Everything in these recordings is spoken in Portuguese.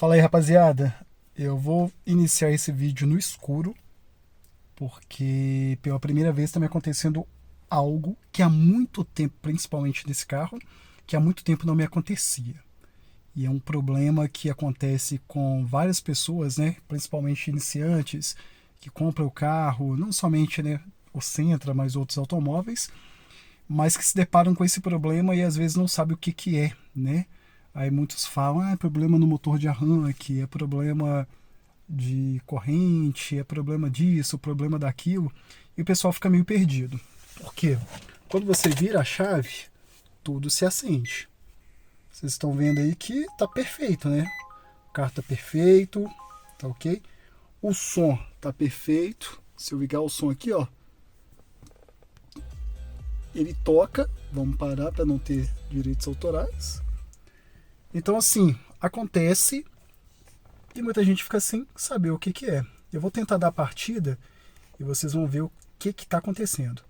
Fala aí, rapaziada. Eu vou iniciar esse vídeo no escuro, porque pela primeira vez está me acontecendo algo que há muito tempo, principalmente nesse carro, que há muito tempo não me acontecia. E é um problema que acontece com várias pessoas, né? Principalmente iniciantes, que compram o carro, não somente, né, o Sentra, mas outros automóveis, mas que se deparam com esse problema e às vezes não sabem o que que é, né? Aí muitos falam, é problema no motor de arranque, é problema de corrente, é problema disso, problema daquilo, e o pessoal fica meio perdido. Por quê? Quando você vira a chave, tudo se acende. Vocês estão vendo aí que tá perfeito, né? O carro tá perfeito, tá ok? O som tá perfeito. Se eu ligar o som aqui, ó, ele toca. Vamos parar para não ter direitos autorais. Então, assim, acontece e muita gente fica sem saber o que que é. Eu vou tentar dar a partida e vocês vão ver o que que está acontecendo.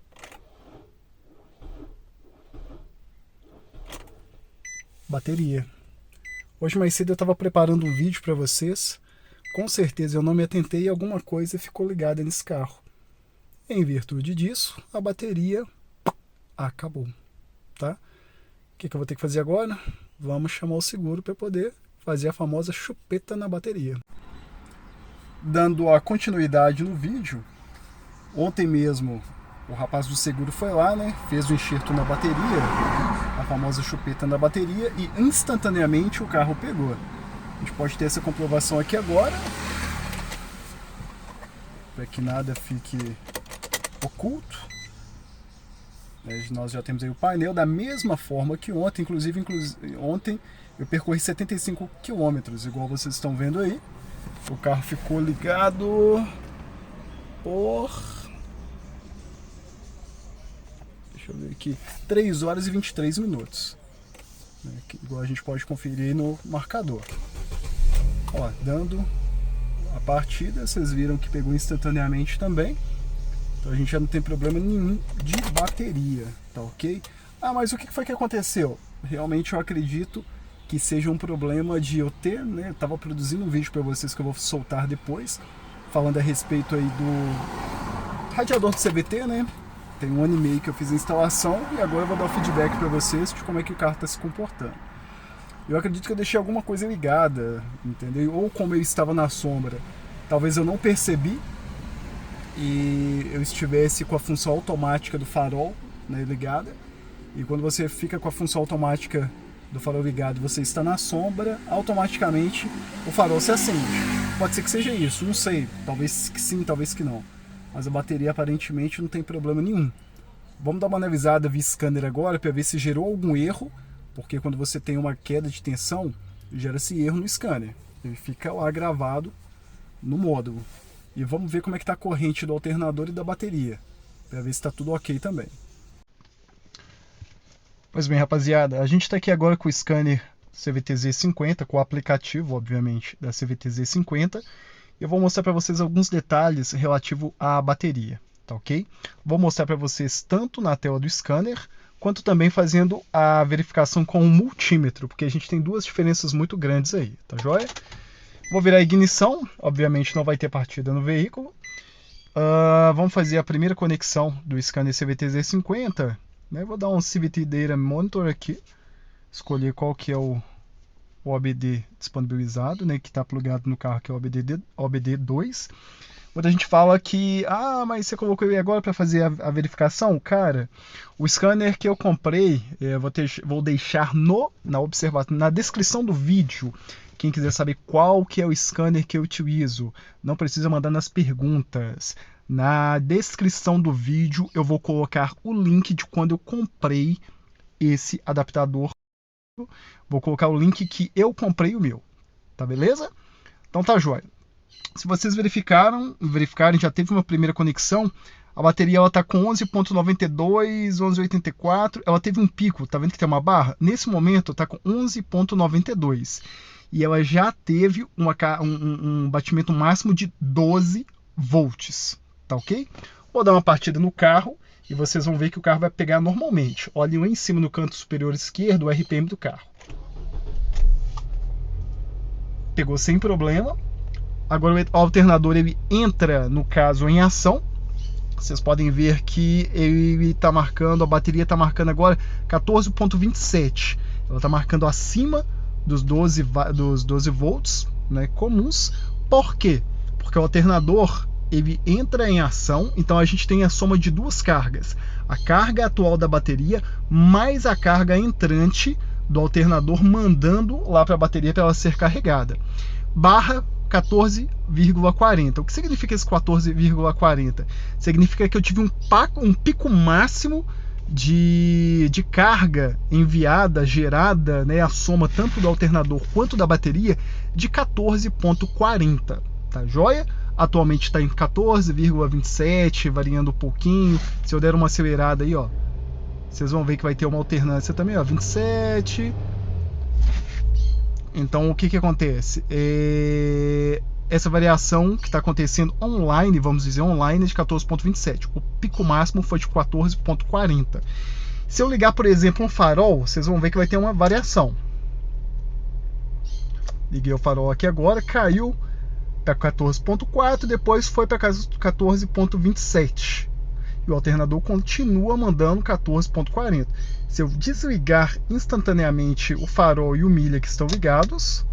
Bateria. Hoje mais cedo eu estava preparando um vídeo para vocês. Com certeza eu não me atentei e alguma coisa ficou ligada nesse carro. Em virtude disso, a bateria acabou, tá? O que eu vou ter que fazer agora? Vamos chamar o seguro para poder fazer a famosa chupeta na bateria. Dando a continuidade no vídeo, ontem mesmo o rapaz do seguro foi lá, né? Fez o enxerto na bateria, a famosa chupeta na bateria, e instantaneamente o carro pegou. A gente pode ter essa comprovação aqui agora, para que nada fique oculto. Nós já temos aí o painel da mesma forma que ontem, inclusive ontem eu percorri 75 km, igual vocês estão vendo aí. O carro ficou ligado por, deixa eu ver aqui, 3 horas e 23 minutos. Igual a gente pode conferir no marcador. Ó, dando a partida, vocês viram que pegou instantaneamente também. Então a gente já não tem problema nenhum de bateria, tá ok? Ah, mas o que foi que aconteceu? Realmente eu acredito que seja um problema de eu ter, né? Eu tava produzindo um vídeo para vocês que eu vou soltar depois, falando a respeito aí do radiador do CVT, né? Tem 1 ano e meio que eu fiz a instalação e agora eu vou dar o feedback para vocês de como é que o carro está se comportando. Eu acredito que eu deixei alguma coisa ligada, entendeu? Ou como ele estava na sombra, talvez eu não percebi, e eu estivesse com a função automática do farol, né, ligada, e quando você fica com a função automática do farol ligado, você está na sombra, automaticamente o farol se acende. Pode ser que seja isso, não sei, talvez que sim, talvez que não, mas a bateria aparentemente não tem problema nenhum. Vamos dar uma analisada via scanner agora para ver se gerou algum erro, porque quando você tem uma queda de tensão, gera-se erro no scanner, ele fica lá gravado no módulo. E vamos ver como é que está a corrente do alternador e da bateria, para ver se está tudo ok também. Pois bem, rapaziada, a gente está aqui agora com o scanner CVT-Z50, com o aplicativo, obviamente, da CVT-Z50. Eu vou mostrar para vocês alguns detalhes relativo à bateria, tá ok? Vou mostrar para vocês tanto na tela do scanner, quanto também fazendo a verificação com o multímetro, porque a gente tem duas diferenças muito grandes aí, tá joia? Vou virar a ignição, obviamente não vai ter partida no veículo. Vamos fazer a primeira conexão do scanner CVT-Z50. Né? Vou dar um CVT Data Monitor aqui, escolher qual que é o OBD disponibilizado, né? Que está plugado no carro, que é o OBD2. Quando a gente fala que, mas você colocou ele agora para fazer a verificação, cara, o scanner que eu comprei, vou deixar na descrição do vídeo. Quem quiser saber qual que é o scanner que eu utilizo, não precisa mandar nas perguntas. Na descrição do vídeo eu vou colocar o link de quando eu comprei esse adaptador. Vou colocar o link que eu comprei o meu, tá beleza? Então tá jóia. Se vocês verificarem, já teve uma primeira conexão, a bateria ela tá com 11.92, 11.84, ela teve um pico, tá vendo que tem uma barra? Nesse momento tá com 11.92. E ela já teve um batimento máximo de 12 volts, tá ok? Vou dar uma partida no carro e vocês vão ver que o carro vai pegar normalmente. Olhem lá em cima no canto superior esquerdo o RPM do carro. pegou sem problema. Agora o alternador ele entra, no caso, em ação. Vocês podem ver que ele está marcando, a bateria está marcando agora 14,27. Ela está marcando acima dos 12 volts, né, comuns. Por quê? Porque o alternador ele entra em ação, então a gente tem a soma de duas cargas. A carga atual da bateria mais a carga entrante do alternador mandando lá para a bateria para ela ser carregada. Barra 14,40. O que significa esse 14,40? Significa que eu tive um pico máximo de carga enviada, gerada, né, a soma tanto do alternador quanto da bateria, de 14,40. Tá joia? Atualmente está em 14,27, variando um pouquinho. Se eu der uma acelerada aí, ó, vocês vão ver que vai ter uma alternância também, ó, 27. Então, o que acontece? Essa variação que está acontecendo online, vamos dizer online, é de 14,27. O pico máximo foi de 14,40. Se eu ligar, por exemplo, um farol, vocês vão ver que vai ter uma variação. Liguei o farol aqui agora, caiu para 14,4, depois foi para 14,27. E o alternador continua mandando 14,40. Se eu desligar instantaneamente o farol e o milha que estão ligados,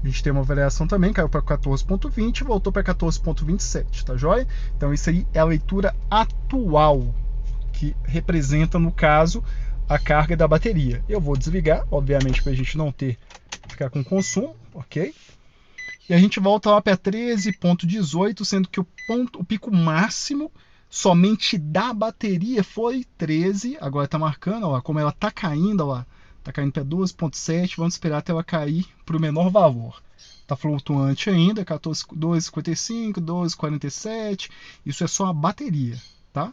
a gente tem uma variação também, caiu para 14,20 e voltou para 14,27, tá joia? Então isso aí é a leitura atual, que representa, no caso, a carga da bateria. Eu vou desligar, obviamente, para a gente não ficar com consumo, ok? E a gente volta lá para 13,18, sendo que o pico máximo somente da bateria foi 13. Agora está marcando, ó, como ela está caindo, ó, está caindo para 12,7. Vamos esperar até ela cair para o menor valor. Está flutuante ainda, 12,55, 12,47. Isso é só a bateria, tá?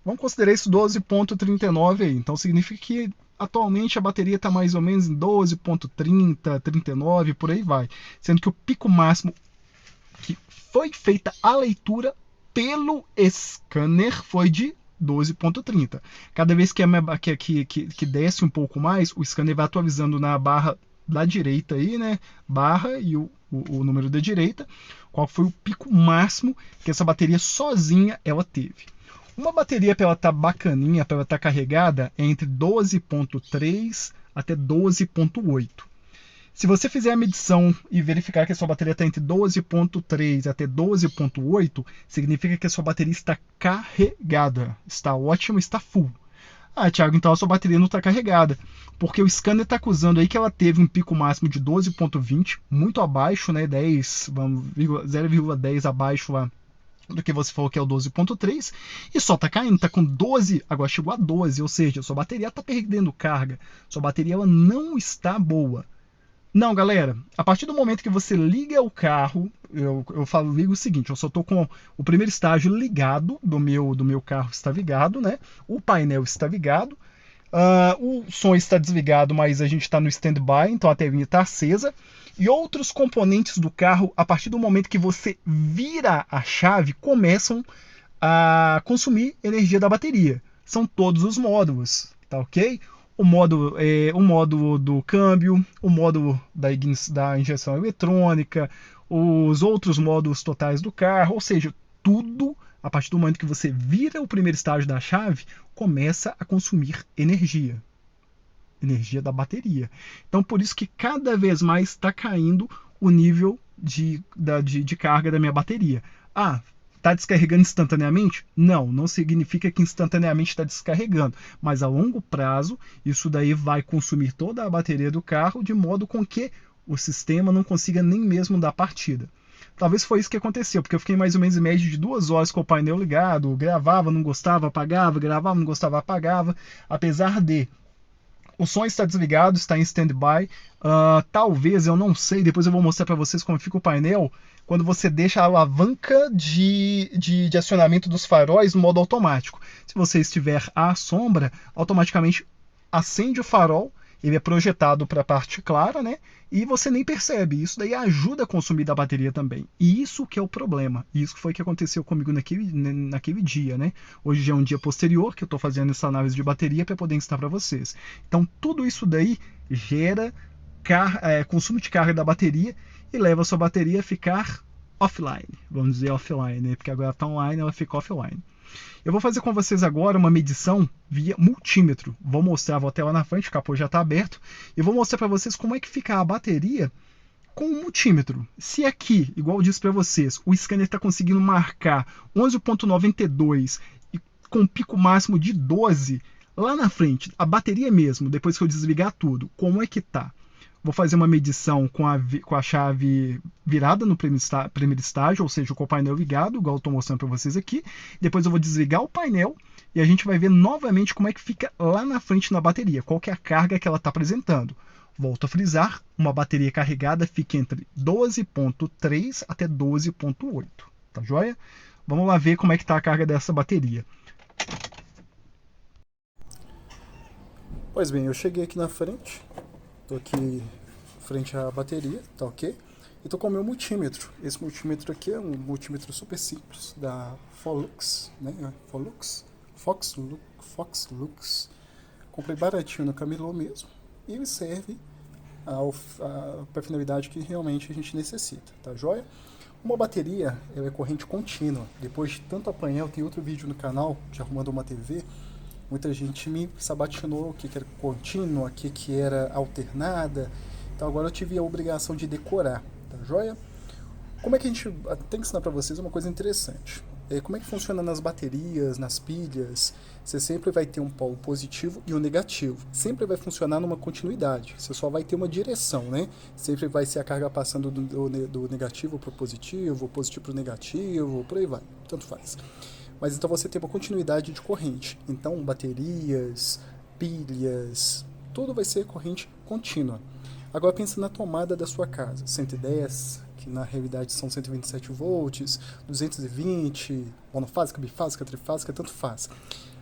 Vamos considerar isso 12,39 aí. Então significa que atualmente a bateria está mais ou menos em 12,30, 39, por aí vai. Sendo que o pico máximo que foi feita a leitura pelo scanner foi de 12,30. Cada vez que desce um pouco mais, o scanner vai atualizando na barra da direita aí, né? Barra e o número da direita, qual foi o pico máximo que essa bateria sozinha ela teve. Uma bateria, para ela estar bacaninha, para ela estar carregada, é entre 12,3 até 12,8. Se você fizer a medição e verificar que a sua bateria está entre 12,3 até 12,8, significa que a sua bateria está carregada, está ótima, está full. Ah, Thiago, então a sua bateria não está carregada, porque o scanner está acusando aí que ela teve um pico máximo de 12,20, muito abaixo, né, 0,10 abaixo lá do que você falou que é o 12,3, e só tá caindo, tá com 12, agora chegou a 12, ou seja, sua bateria tá perdendo carga, sua bateria ela não está boa. Não, galera, a partir do momento que você liga o carro, eu ligo o seguinte, eu só tô com o primeiro estágio ligado, do meu carro está ligado, né, o painel está ligado, o som está desligado, mas a gente está no standby, então a telinha está acesa. E outros componentes do carro, a partir do momento que você vira a chave, começam a consumir energia da bateria. São todos os módulos, tá ok? O módulo do câmbio, o módulo da injeção eletrônica, os outros módulos totais do carro, ou seja, tudo, a partir do momento que você vira o primeiro estágio da chave, começa a consumir energia da bateria. Então, por isso que cada vez mais está caindo o nível de carga da minha bateria. Ah, está descarregando instantaneamente? Não significa que instantaneamente está descarregando, mas a longo prazo, isso daí vai consumir toda a bateria do carro, de modo com que o sistema não consiga nem mesmo dar partida. Talvez foi isso que aconteceu, porque eu fiquei mais ou menos em média de 2 horas com o painel ligado, gravava, não gostava, apagava, gravava, não gostava, apagava, apesar de o som está desligado, está em standby. Talvez, eu não sei, depois eu vou mostrar para vocês como fica o painel quando você deixa a alavanca de acionamento dos faróis no modo automático. Se você estiver à sombra, automaticamente acende o farol, ele é projetado para a parte clara, né? E você nem percebe. Isso daí ajuda a consumir da bateria também. E isso que é o problema. Isso foi o que aconteceu comigo naquele dia, né? Hoje já é um dia posterior que eu estou fazendo essa análise de bateria para poder ensinar para vocês. Então tudo isso daí gera consumo de carga da bateria e leva a sua bateria a ficar offline. Vamos dizer offline, né? Porque agora está online, ela fica offline. Eu vou fazer com vocês agora uma medição via multímetro. Vou mostrar, vou até lá na frente, o capô já está aberto, e vou mostrar para vocês como é que fica a bateria com o multímetro. Se aqui, igual eu disse para vocês, o scanner está conseguindo marcar 11,92 e com um pico máximo de 12, lá na frente, a bateria mesmo, depois que eu desligar tudo, como é que tá? Vou fazer uma medição com a chave virada no primeiro estágio, ou seja, com o painel ligado, igual eu estou mostrando para vocês aqui. Depois eu vou desligar o painel e a gente vai ver novamente como é que fica lá na frente na bateria, qual que é a carga que ela está apresentando. Volto a frisar, uma bateria carregada fica entre 12,3 até 12,8, tá joia? Vamos lá ver como é que está a carga dessa bateria. Pois bem, eu cheguei aqui na frente. Estou aqui frente à bateria, tá ok? E estou com o meu multímetro. Esse multímetro aqui é um multímetro super simples da Foxlux, né? Foxlux. Comprei baratinho no Camelô mesmo e ele serve para a finalidade que realmente a gente necessita, tá joia? Uma bateria ela é corrente contínua. Depois de tanto apanhar, eu tenho outro vídeo no canal de arrumando uma TV. Muita gente me sabatinou o que era contínua, o que era alternada. Então agora eu tive a obrigação de decorar, tá joia? Como é que a gente tem que ensinar para vocês uma coisa interessante? Como é que funciona nas baterias, nas pilhas? Você sempre vai ter um polo positivo e um negativo. Sempre vai funcionar numa continuidade. Você só vai ter uma direção, né? Sempre vai ser a carga passando do negativo para o positivo, positivo para o negativo, por aí vai. Tanto faz. Mas então você tem uma continuidade de corrente. Então baterias, pilhas, tudo vai ser corrente contínua. Agora pensa na tomada da sua casa. 110, que na realidade são 127 volts, 220, monofásica, bifásica, trifásica, tanto faz.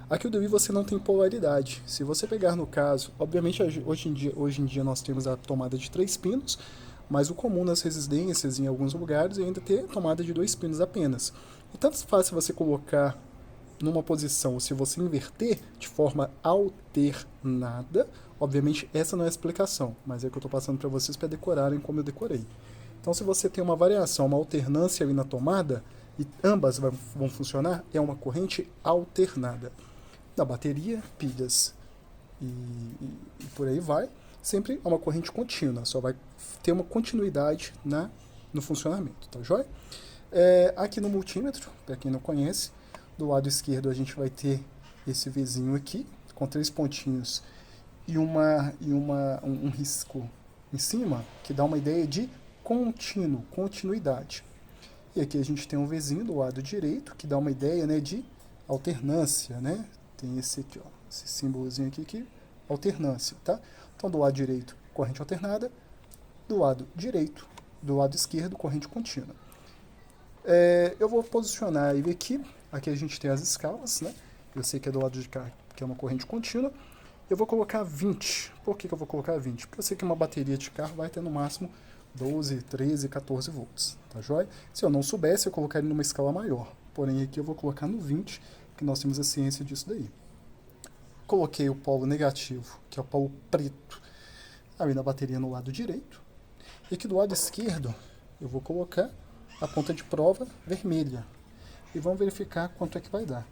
Aqui o DWI você não tem polaridade. Se você pegar no caso, obviamente hoje em dia nós temos a tomada de 3 pinos, mas o comum nas residências em alguns lugares é ainda ter tomada de 2 pinos apenas. E tanto faz se você colocar numa posição, se você inverter de forma alternada, obviamente essa não é a explicação, mas é que eu estou passando para vocês para decorarem como eu decorei. Então se você tem uma variação, uma alternância ali na tomada, e ambas vão funcionar, é uma corrente alternada. Na bateria, pilhas e por aí vai, sempre é uma corrente contínua, só vai ter uma continuidade no funcionamento, tá joia? Aqui no multímetro, para quem não conhece, do lado esquerdo a gente vai ter esse Vzinho aqui, com 3 pontinhos e um risco em cima, que dá uma ideia de continuidade. E aqui a gente tem um Vzinho do lado direito, que dá uma ideia, né, de alternância, né? Tem esse aqui, ó, esse símbolozinho aqui, alternância, tá? Então do lado direito, corrente alternada, do lado esquerdo, corrente contínua. Eu vou posicionar ele aqui a gente tem as escalas, né? Eu sei que é do lado de cá, que é uma corrente contínua. Eu vou colocar 20. Por que eu vou colocar 20? Porque eu sei que uma bateria de carro vai ter no máximo 12, 13, 14 volts, tá joia? Se eu não soubesse, eu colocaria numa escala maior. Porém, aqui eu vou colocar no 20, que nós temos a ciência disso daí. Coloquei o polo negativo, que é o polo preto, ali na bateria no lado direito. E aqui do lado esquerdo, eu vou colocar a ponta de prova vermelha. E vamos verificar quanto é que vai dar.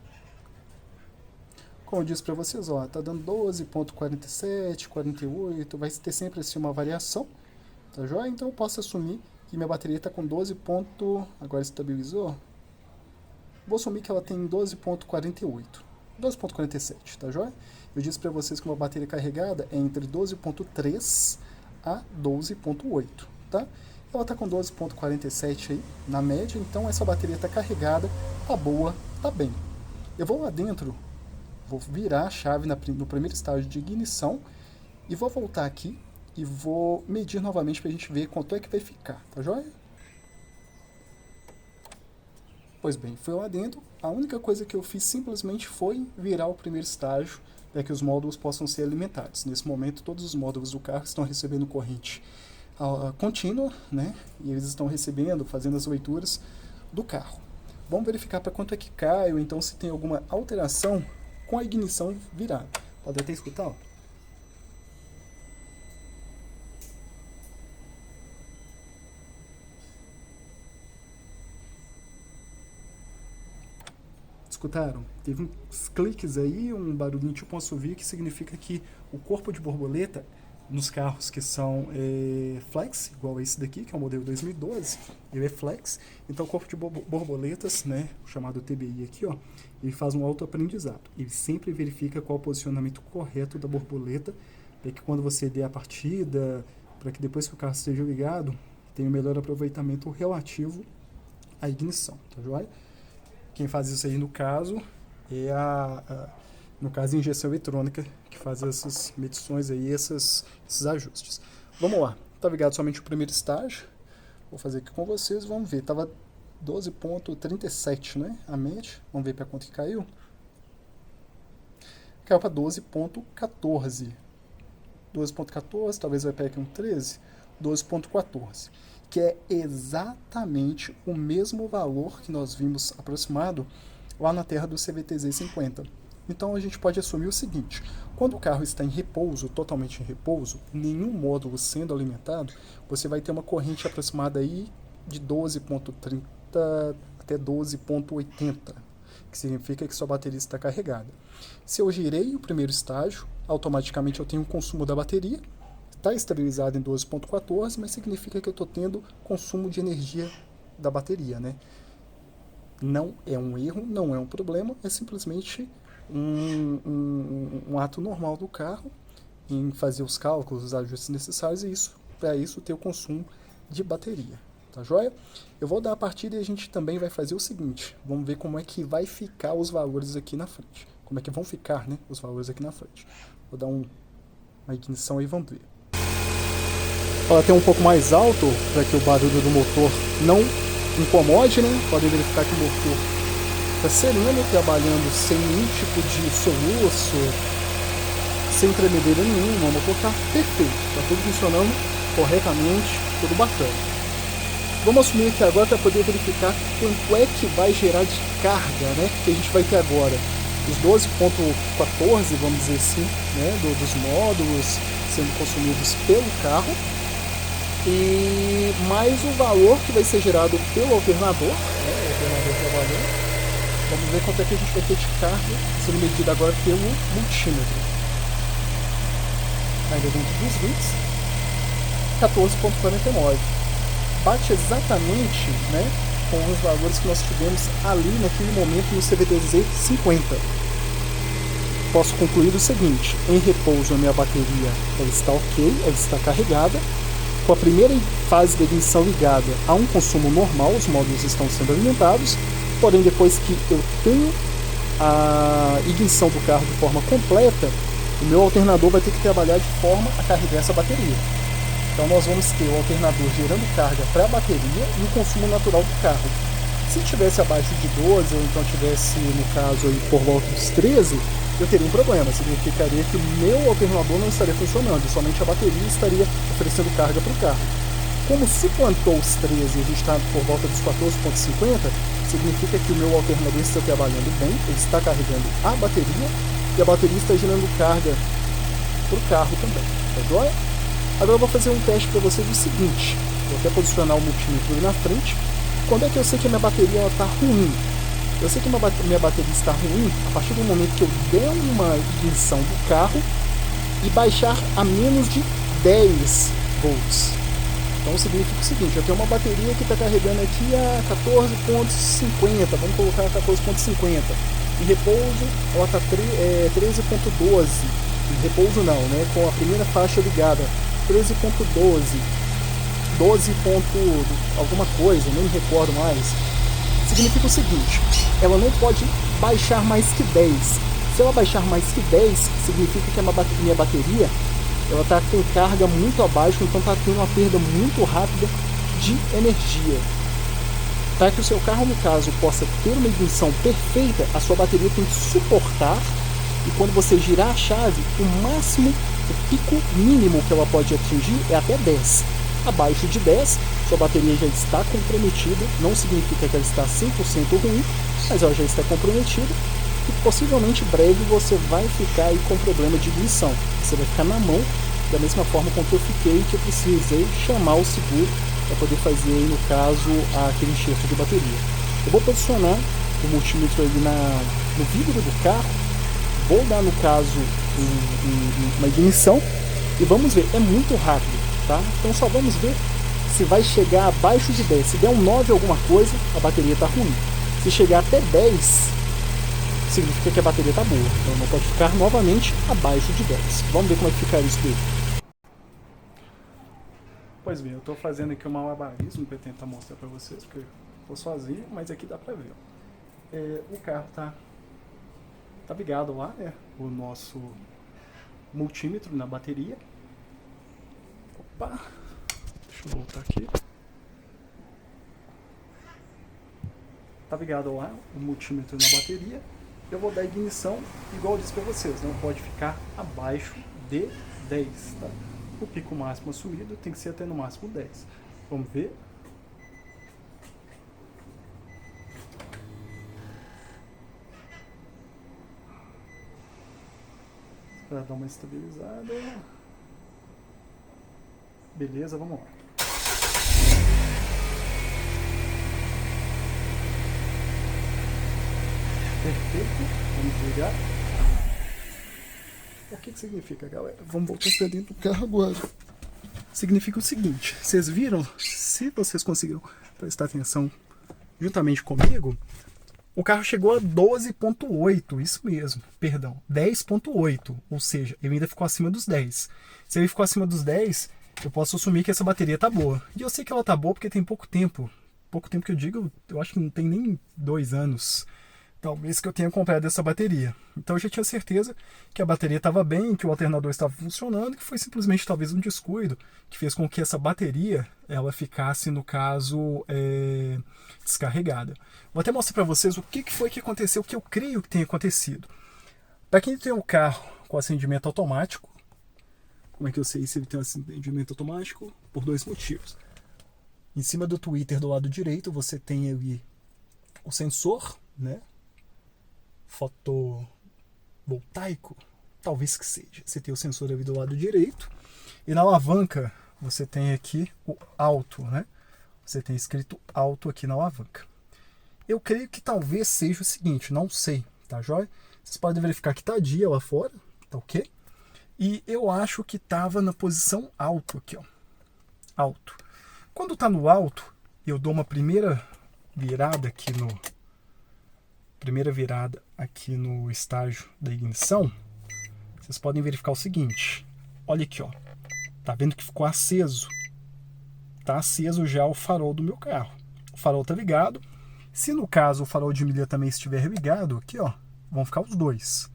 Como eu disse para vocês, ó, tá dando 12,47, 48, vai ter sempre assim uma variação, tá joia? Então eu posso assumir que minha bateria está com 12. Agora estabilizou. Vou assumir que ela tem 12,48, 12,47, tá joia? Eu disse para vocês que uma bateria carregada é entre 12,3 a 12,8, tá? Ela está com 12,47 aí na média, então essa bateria está carregada, tá boa, tá bem. Eu vou lá dentro, vou virar a chave no primeiro estágio de ignição e vou voltar aqui e vou medir novamente para a gente ver quanto é que vai ficar, tá joia? Pois bem, foi lá dentro, a única coisa que eu fiz simplesmente foi virar o primeiro estágio para que os módulos possam ser alimentados. Nesse momento, todos os módulos do carro estão recebendo corrente contínua, né? E eles estão recebendo, fazendo as leituras do carro. Vamos verificar para quanto é que cai, ou então se tem alguma alteração com a ignição virada. Pode até escutar, ó. Escutaram? Teve uns cliques aí, um barulhinho tipo um assovio, que significa que o corpo de borboleta nos carros que são flex, igual esse daqui, que é o modelo 2012, ele é flex. Então o corpo de borboletas, né, chamado TBI aqui, ó, ele faz um autoaprendizado. Ele sempre verifica qual é o posicionamento correto da borboleta, para que quando você der a partida, para que depois que o carro esteja ligado, tenha um melhor aproveitamento relativo à ignição, tá joia? Quem faz isso aí no caso é no caso, a injeção eletrônica, que faz essas medições aí, esses ajustes. Vamos lá, tá ligado somente o primeiro estágio. Vou fazer aqui com vocês, vamos ver. Tava 12.37, né? A média. Vamos ver para quanto que caiu. Caiu para 12.14. 12.14, talvez vai pegar aqui um 13. 12.14. Que é exatamente o mesmo valor que nós vimos aproximado lá na terra do CVTZ50. Então a gente pode assumir o seguinte: quando o carro está em repouso, totalmente em repouso, nenhum módulo sendo alimentado, você vai ter uma corrente aproximada aí de 12.30 até 12.80, que significa que sua bateria está carregada. Se eu girei o primeiro estágio, automaticamente eu tenho um consumo da bateria, está estabilizado em 12.14, mas significa que eu estou tendo consumo de energia da bateria, né? Não é um erro, não é um problema, é simplesmente um ato normal do carro em fazer os cálculos, os ajustes necessários, e isso, para isso ter o consumo de bateria, tá joia? Eu vou dar a partida e a gente também vai fazer o seguinte: vamos ver como é que vai ficar os valores aqui na frente, como é que vão ficar, né, os valores aqui na frente. Vou dar uma ignição aí, vamos ver. Ela tem um pouco mais alto para que o barulho do motor não incomode, né? Podem verificar que o motor está sereno, trabalhando sem nenhum tipo de soluço, sem tremedeira nenhuma. O motor está perfeito, está tudo funcionando corretamente, tudo bacana. Vamos assumir aqui agora para poder verificar quanto é que vai gerar de carga, né? Que a gente vai ter agora os 12.14, vamos dizer assim, né? Dos módulos sendo consumidos pelo carro, e mais o valor que vai ser gerado pelo alternador, né? O alternador trabalhando. Vamos ver quanto é que a gente vai ter de carga sendo medida agora pelo multímetro. Ainda dentro dos bits, 14.49. Bate exatamente, né, com os valores que nós tivemos ali naquele momento no CVTZ 50. Posso concluir o seguinte: em repouso a minha bateria ela está ok, ela está carregada. Com a primeira fase da ignição ligada a um consumo normal, os módulos estão sendo alimentados. Porém, depois que eu tenho a ignição do carro de forma completa, o meu alternador vai ter que trabalhar de forma a carregar essa bateria. Então nós vamos ter o alternador gerando carga para a bateria e o consumo natural do carro. Se tivesse abaixo de 12, ou então tivesse, no caso, aí, por volta dos 13, eu teria um problema. Significaria que o meu alternador não estaria funcionando, somente a bateria estaria oferecendo carga para o carro. Como suplantou os 13 e a gente está por volta dos 14.50, significa que o meu alternador está trabalhando bem, ele está carregando a bateria e a bateria está gerando carga para o carro também, tá joia? Agora eu vou fazer um teste para vocês do seguinte: vou até posicionar o multímetro ali na frente. Quando é que eu sei que a minha bateria está ruim? Eu sei que minha bateria está ruim a partir do momento que eu der uma ignição do carro e baixar a menos de 10 volts. Então significa o seguinte: eu tenho uma bateria que está carregando aqui a 14.50, vamos colocar a 14.50. Em repouso ela está 13.12. Em repouso não, né? Com a primeira faixa ligada, 13.12. 12 ponto alguma coisa, nem me recordo mais. Significa o seguinte: ela não pode baixar mais que 10. Se ela baixar mais que 10, significa que a minha bateria ela está com carga muito abaixo, então está tendo uma perda muito rápida de energia. Para que o seu carro, no caso, possa ter uma ignição perfeita, a sua bateria tem que suportar, e quando você girar a chave, o máximo, o pico mínimo que ela pode atingir é até 10. Abaixo de 10, sua bateria já está comprometida, não significa que ela está 100% ruim, mas ela já está comprometida, e possivelmente breve você vai ficar aí com problema de ignição. Você vai ficar na mão, da mesma forma com que eu fiquei, que eu precisei chamar o seguro para poder fazer, no caso, aquele enxerto de bateria. Eu vou posicionar o multímetro ali no vidro do carro, vou dar, no caso, uma ignição e vamos ver, é muito rápido, tá? Então só vamos ver se vai chegar abaixo de 10. Se der um 9 alguma coisa, a bateria está ruim. Se chegar até 10, significa que a bateria está boa. Então não pode ficar novamente abaixo de 10. Vamos ver como é que fica isso daí. Pois bem, eu estou fazendo aqui um malabarismo para tentar mostrar para vocês, porque eu estou sozinho, mas aqui dá para ver. O carro está ligado lá, né? O nosso multímetro na bateria. Opa! Deixa eu voltar aqui. Tá ligado lá o multímetro na bateria. Eu vou dar ignição, igual eu disse para vocês, não pode ficar abaixo de 10, tá? O pico máximo assumido tem que ser até no máximo 10. Vamos ver. Para dar uma estabilizada. Beleza, vamos lá. Perfeito, vamos desligar. O que significa, galera? Vamos voltar para dentro do carro agora. Significa o seguinte, vocês viram? Se vocês conseguiram prestar atenção juntamente comigo, o carro chegou a 12.8, isso mesmo, perdão, 10.8, ou seja, ele ainda ficou acima dos 10. Se ele ficou acima dos 10, eu posso assumir que essa bateria tá boa. E eu sei que ela tá boa porque tem pouco tempo que eu digo, eu acho que não tem nem 2 anos, talvez, que eu tenha comprado essa bateria. Então eu já tinha certeza que a bateria estava bem, que o alternador estava funcionando, que foi simplesmente talvez um descuido que fez com que essa bateria ela ficasse, no caso, descarregada. Vou até mostrar para vocês o que foi que aconteceu, o que eu creio que tenha acontecido. Para quem tem um carro com acendimento automático, como é que eu sei se ele tem um acendimento automático? Por 2 motivos. Em cima do tweeter do lado direito você tem ali o sensor, né? Fotovoltaico, talvez que seja. Você tem o sensor ali do lado direito e na alavanca você tem aqui o alto, né? Você tem escrito alto aqui na alavanca. Eu creio que talvez seja o seguinte, não sei, tá joia? Vocês podem verificar que tá dia lá fora, tá ok? E eu acho que tava na posição alto aqui, ó. Alto. Quando tá no alto, eu dou uma primeira virada aqui no estágio da ignição. Vocês podem verificar o seguinte, olha aqui, ó, tá vendo que ficou aceso? Tá aceso já o farol do meu carro. O farol tá ligado. Se no caso o farol de milha também estiver ligado, aqui, ó, vão ficar os dois.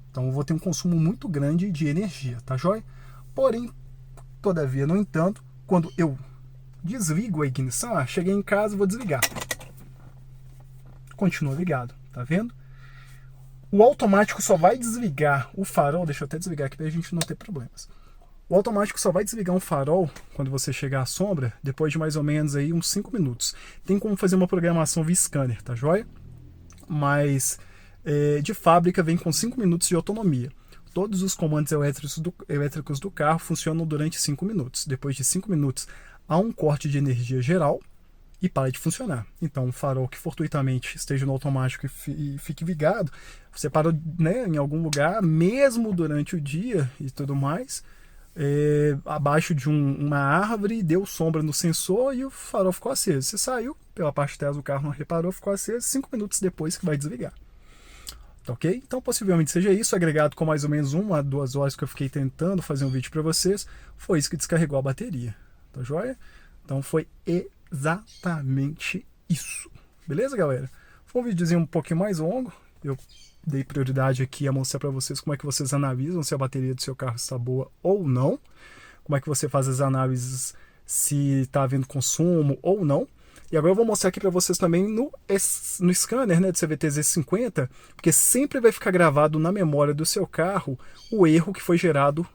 Então eu vou ter um consumo muito grande de energia, tá joia? Porém, todavia, no entanto, quando eu desligo a ignição, cheguei em casa e vou desligar. Continua ligado, tá vendo? O automático só vai desligar o farol, deixa eu até desligar aqui para a gente não ter problemas. O automático só vai desligar um farol quando você chegar à sombra, depois de mais ou menos aí uns 5 minutos. Tem como fazer uma programação via scanner, tá joia? Mas de fábrica vem com 5 minutos de autonomia. Todos os comandos elétricos do carro funcionam durante 5 minutos. Depois de 5 minutos há um corte de energia geral e para de funcionar. Então, um farol que fortuitamente esteja no automático e fique ligado, você parou, né, em algum lugar, mesmo durante o dia e tudo mais, abaixo de uma árvore, deu sombra no sensor e o farol ficou aceso. Você saiu pela parte de trás do carro, não reparou, ficou aceso, 5 minutos depois que vai desligar. Tá ok? Então possivelmente seja isso, agregado com mais ou menos 1 a 2 horas que eu fiquei tentando fazer um vídeo para vocês, foi isso que descarregou a bateria. Tá joia? Então foi exatamente isso. Beleza, galera? Foi um videozinho um pouquinho mais longo. Eu dei prioridade aqui a mostrar para vocês como é que vocês analisam se a bateria do seu carro está boa ou não. Como é que você faz as análises se está havendo consumo ou não. E agora eu vou mostrar aqui para vocês também no scanner, né, do CVT-Z50, porque sempre vai ficar gravado na memória do seu carro o erro que foi gerado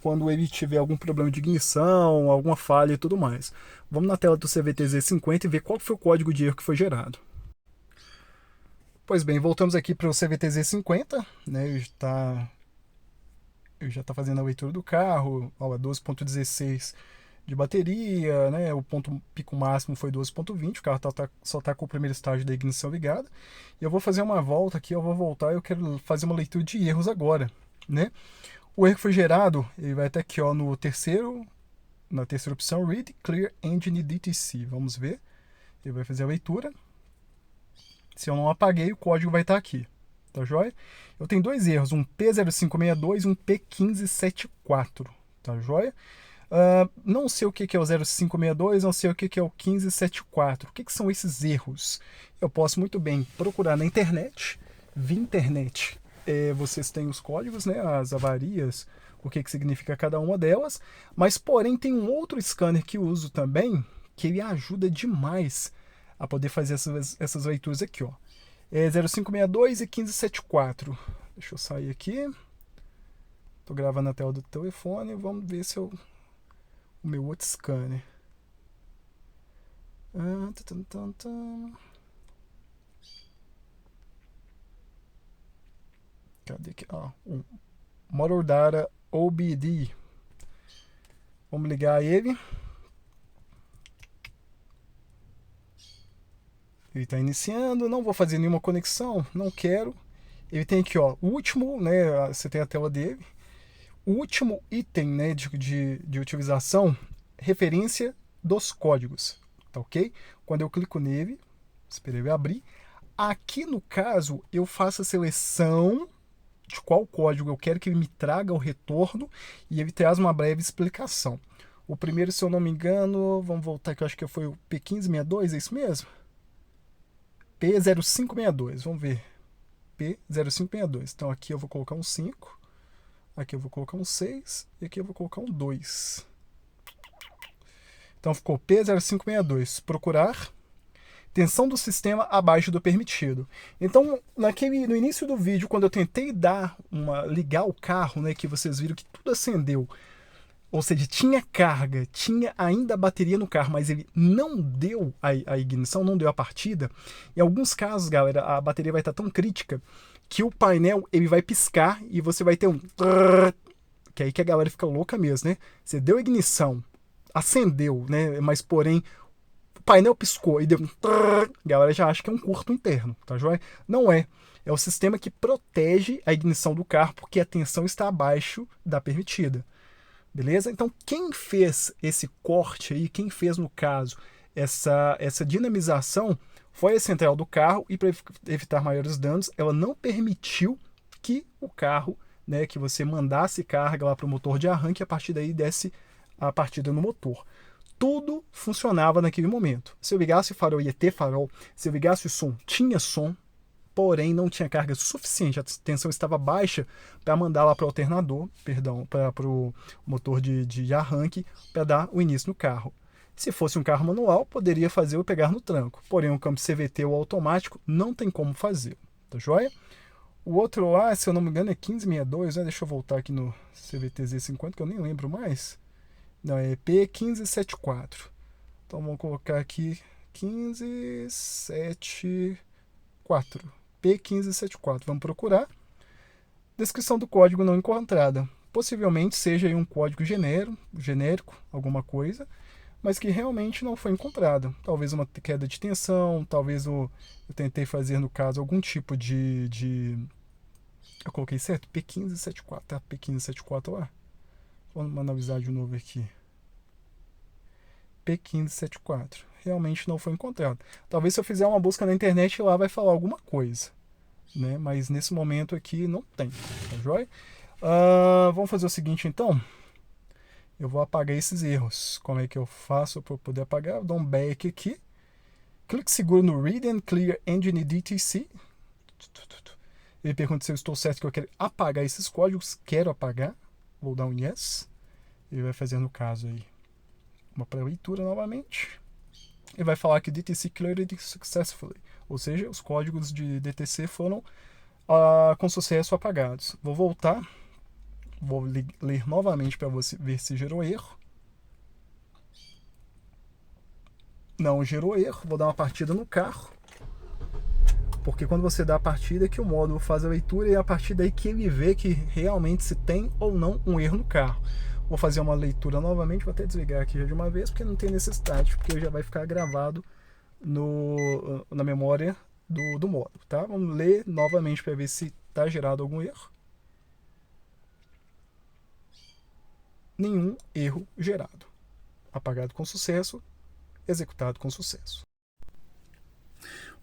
quando ele tiver algum problema de ignição, alguma falha e tudo mais. Vamos na tela do CVT-Z50 e ver qual foi o código de erro que foi gerado. Pois bem, voltamos aqui para o CVT-Z50, né, eu já tá fazendo a leitura do carro, ó, 12.16 de bateria, né? O ponto pico máximo foi 12,20, o carro só está com o primeiro estágio da ignição ligada. E eu vou fazer uma volta aqui, eu vou voltar e eu quero fazer uma leitura de erros agora, né? O erro que foi gerado, ele vai até aqui, ó, na terceira opção, Read Clear Engine DTC. Vamos ver. Ele vai fazer a leitura. Se eu não apaguei, o código vai estar aqui. Tá joia? Eu tenho dois erros, um P0562 e um P1574. Tá joia? Não sei o que é o 0562, não sei o que é o 1574. O que são esses erros? Eu posso muito bem procurar na internet. Via internet, vocês têm os códigos, né, as avarias, o que significa cada uma delas. Mas, porém, tem um outro scanner que eu uso também, que ele ajuda demais a poder fazer essas leituras aqui, ó. 0562 e 1574. Deixa eu sair aqui. Estou gravando a tela do telefone. Vamos ver se o meu outro scanner. Cadê aqui? O Motor Data OBD. Vamos ligar ele. Ele está iniciando, não vou fazer nenhuma conexão, não quero. Ele tem aqui, ó, o último, né, você tem a tela dele. O último item, né, de utilização, referência dos códigos, tá ok? Quando eu clico nele, esperei ele abrir. Aqui no caso, eu faço a seleção de qual código eu quero que ele me traga o retorno e ele traz uma breve explicação. O primeiro, se eu não me engano, vamos voltar aqui, eu acho que foi o P1562, é isso mesmo? P0562, vamos ver. P0562. Então aqui eu vou colocar um 5, aqui eu vou colocar um 6 e aqui eu vou colocar um 2. Então ficou P0562. Procurar. Tensão do sistema abaixo do permitido. Então, no início do vídeo, quando eu tentei ligar o carro, né, que vocês viram que tudo acendeu, ou seja, tinha carga, tinha ainda a bateria no carro, mas ele não deu a ignição, não deu a partida. Em alguns casos, galera, a bateria vai estar tão crítica que o painel ele vai piscar e você vai ter um... que é aí que a galera fica louca mesmo, né? Você deu ignição, acendeu, né? Mas porém, o painel piscou e deu um... a galera já acha que é um curto interno, tá joia? Não é. É o sistema que protege a ignição do carro porque a tensão está abaixo da permitida. Beleza? Então, quem fez esse corte aí, quem fez, no caso, essa dinamização, foi a central do carro e, para evitar maiores danos, ela não permitiu que o carro, né, que você mandasse carga lá para o motor de arranque e a partir daí desse a partida no motor. Tudo funcionava naquele momento. Se eu ligasse o farol, ia ter farol. Se eu ligasse o som, tinha som. Porém, não tinha carga suficiente, a tensão estava baixa para mandar lá para o alternador, para o motor de arranque, para dar o início no carro. Se fosse um carro manual, poderia fazer o pegar no tranco. Porém, um câmbio CVT ou automático, não tem como fazer. Tá joia? O outro lá, se eu não me engano, é 1562, né? Deixa eu voltar aqui no CVT Z50, que eu nem lembro mais. Não, é P1574. Então, vamos colocar aqui 1574. P1574. Vamos procurar. Descrição do código não encontrada. Possivelmente seja aí um código genérico, alguma coisa, mas que realmente não foi encontrado. Talvez uma queda de tensão, talvez eu tentei fazer, no caso, algum tipo de... Eu coloquei certo? P1574, tá? P1574 lá. Vamos analisar de novo aqui. P1574. Realmente não foi encontrado. Talvez se eu fizer uma busca na internet lá vai falar alguma coisa, né? Mas nesse momento aqui não tem, tá joia? Vamos fazer o seguinte então. Eu vou apagar esses erros. Como é que eu faço para poder apagar? Eu dou um back aqui. Clique seguro no Read and Clear Engine DTC. Ele pergunta se eu estou certo que eu quero apagar esses códigos. Quero apagar. Vou dar um yes. Ele vai fazer, no caso aí, uma pré-leitura novamente. Ele vai falar que DTC cleared successfully, ou seja, os códigos de DTC foram com sucesso apagados. Vou voltar, vou ler novamente para você ver se gerou erro. Não gerou erro, vou dar uma partida no carro, porque quando você dá a partida é que o módulo faz a leitura e é a partir daí que ele vê que realmente se tem ou não um erro no carro. Vou fazer uma leitura novamente, vou até desligar aqui já de uma vez, porque não tem necessidade, porque já vai ficar gravado na memória do módulo, tá? Vamos ler novamente para ver se está gerado algum erro. Nenhum erro gerado. Apagado com sucesso, executado com sucesso.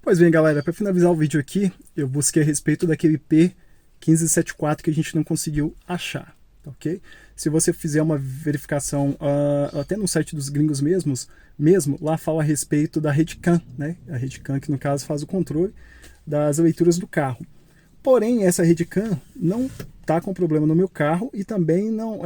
Pois bem, galera, para finalizar o vídeo aqui, eu busquei a respeito daquele P1574 que a gente não conseguiu achar, ok? Se você fizer uma verificação até no site dos gringos mesmo, lá fala a respeito da RedCam, né? A RedCam que no caso faz o controle das leituras do carro. Porém, essa RedCam não está com problema no meu carro e também não,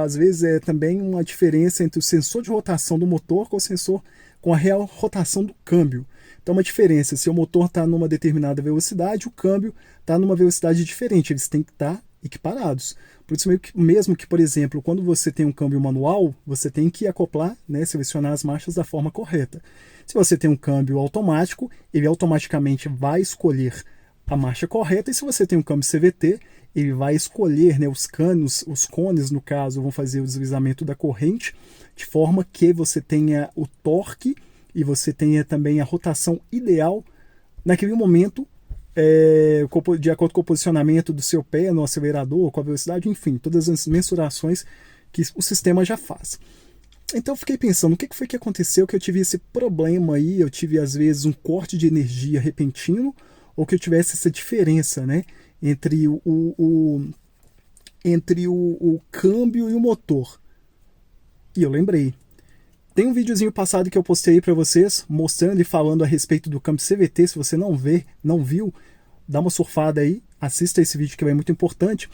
às vezes é também uma diferença entre o sensor de rotação do motor com o sensor com a real rotação do câmbio. Então, uma diferença, se o motor está numa determinada velocidade, o câmbio está numa velocidade diferente, eles têm que estar equiparados. Por isso mesmo que, por exemplo, quando você tem um câmbio manual, você tem que acoplar, né, selecionar as marchas da forma correta. Se você tem um câmbio automático, ele automaticamente vai escolher a marcha correta, e se você tem um câmbio CVT, ele vai escolher, né, os cones, no caso, vão fazer o deslizamento da corrente, de forma que você tenha o torque e você tenha também a rotação ideal naquele momento, de acordo com o posicionamento do seu pé no acelerador, com a velocidade, enfim, todas as mensurações que o sistema já faz. Então eu fiquei pensando, o que foi que aconteceu que eu tive esse problema aí, eu tive às vezes um corte de energia repentino, ou que eu tivesse essa diferença, né, entre o câmbio e o motor. E eu lembrei. Tem um videozinho passado que eu postei aí para vocês, mostrando e falando a respeito do câmbio CVT. Se você não viu, dá uma surfada aí, assista esse vídeo que é muito importante,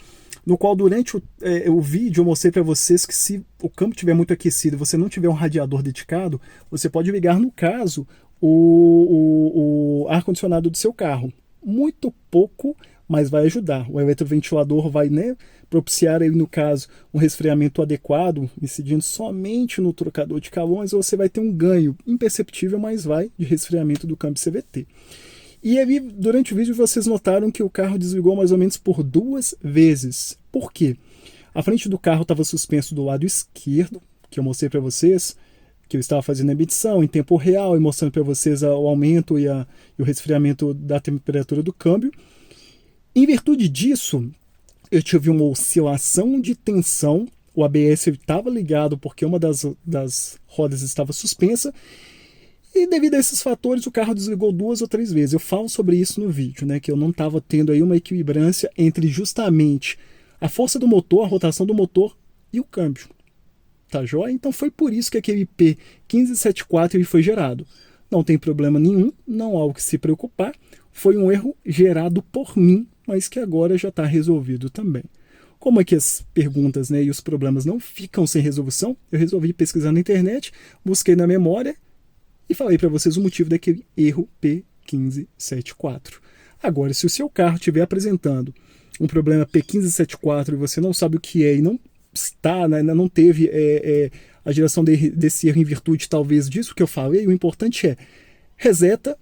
no qual durante o vídeo eu mostrei para vocês que se o câmbio estiver muito aquecido e você não tiver um radiador dedicado, você pode ligar, no caso, o ar-condicionado do seu carro. Muito pouco, mas vai ajudar. O eletroventilador vai, né, propiciar aí, no caso, um resfriamento adequado, incidindo somente no trocador de calores, você vai ter um ganho imperceptível, mas vai, de resfriamento do câmbio CVT. E aí, durante o vídeo, vocês notaram que o carro desligou mais ou menos por 2 vezes. Por quê? A frente do carro estava suspenso do lado esquerdo, que eu mostrei para vocês, que eu estava fazendo a medição em tempo real e mostrando para vocês o aumento e o resfriamento da temperatura do câmbio. Em virtude disso, eu tive uma oscilação de tensão, o ABS estava ligado porque uma das rodas estava suspensa, e devido a esses fatores o carro desligou 2 ou 3 vezes. Eu falo sobre isso no vídeo, né, que eu não estava tendo aí uma equilibrância entre justamente a força do motor, a rotação do motor e o câmbio. Tá joia? Então foi por isso que aquele P1574 ele foi gerado. Não tem problema nenhum, não há o que se preocupar. Foi um erro gerado por mim, mas que agora já está resolvido também. Como é que as perguntas, né, e os problemas não ficam sem resolução, eu resolvi pesquisar na internet, busquei na memória e falei para vocês o motivo daquele erro P1574. Agora, se o seu carro estiver apresentando um problema P1574 e você não sabe o que é e não está, né, não teve a geração desse erro em virtude talvez disso que eu falei, o importante é reseta,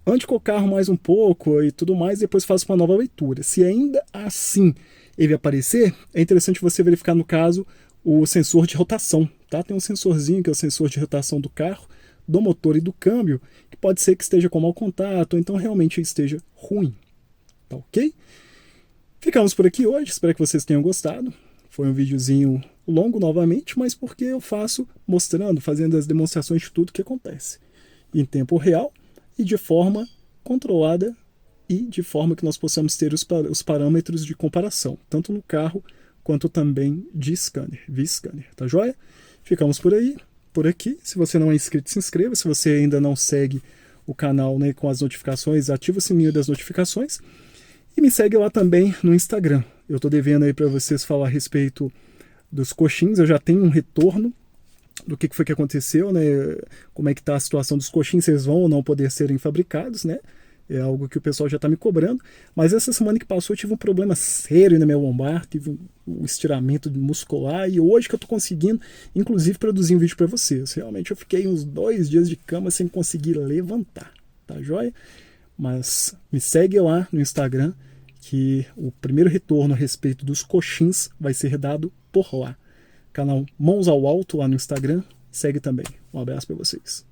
ande com o carro mais um pouco e tudo mais, depois faça uma nova leitura. Se ainda assim ele aparecer, é interessante você verificar, no caso, o sensor de rotação. Tá? Tem um sensorzinho que é o sensor de rotação do carro, do motor e do câmbio, que pode ser que esteja com mau contato, ou então realmente esteja ruim. Tá ok? Ficamos por aqui hoje, espero que vocês tenham gostado. Foi um videozinho longo novamente, mas porque eu faço mostrando, fazendo as demonstrações de tudo que acontece. Em tempo real e de forma controlada e de forma que nós possamos ter os parâmetros de comparação, tanto no carro quanto também de scanner, via scanner. Tá joia? Ficamos por aqui. Se você não é inscrito, se inscreva. Se você ainda não segue o canal, né, com as notificações, ativa o sininho das notificações. E me segue lá também no Instagram. Eu estou devendo aí para vocês falar a respeito dos coxins. Eu já tenho um retorno do que foi que aconteceu, né? Como é que está a situação dos coxins, se eles vão ou não poder serem fabricados, né? É algo que o pessoal já está me cobrando. Mas essa semana que passou eu tive um problema sério na minha lombar, tive um estiramento muscular, e hoje que eu estou conseguindo, inclusive, produzir um vídeo para vocês. Realmente eu fiquei uns 2 dias de cama sem conseguir levantar, tá joia? Mas me segue lá no Instagram, que o primeiro retorno a respeito dos coxins vai ser dado por lá. canal Mãos ao Alto lá no Instagram. Segue também. Um abraço para vocês.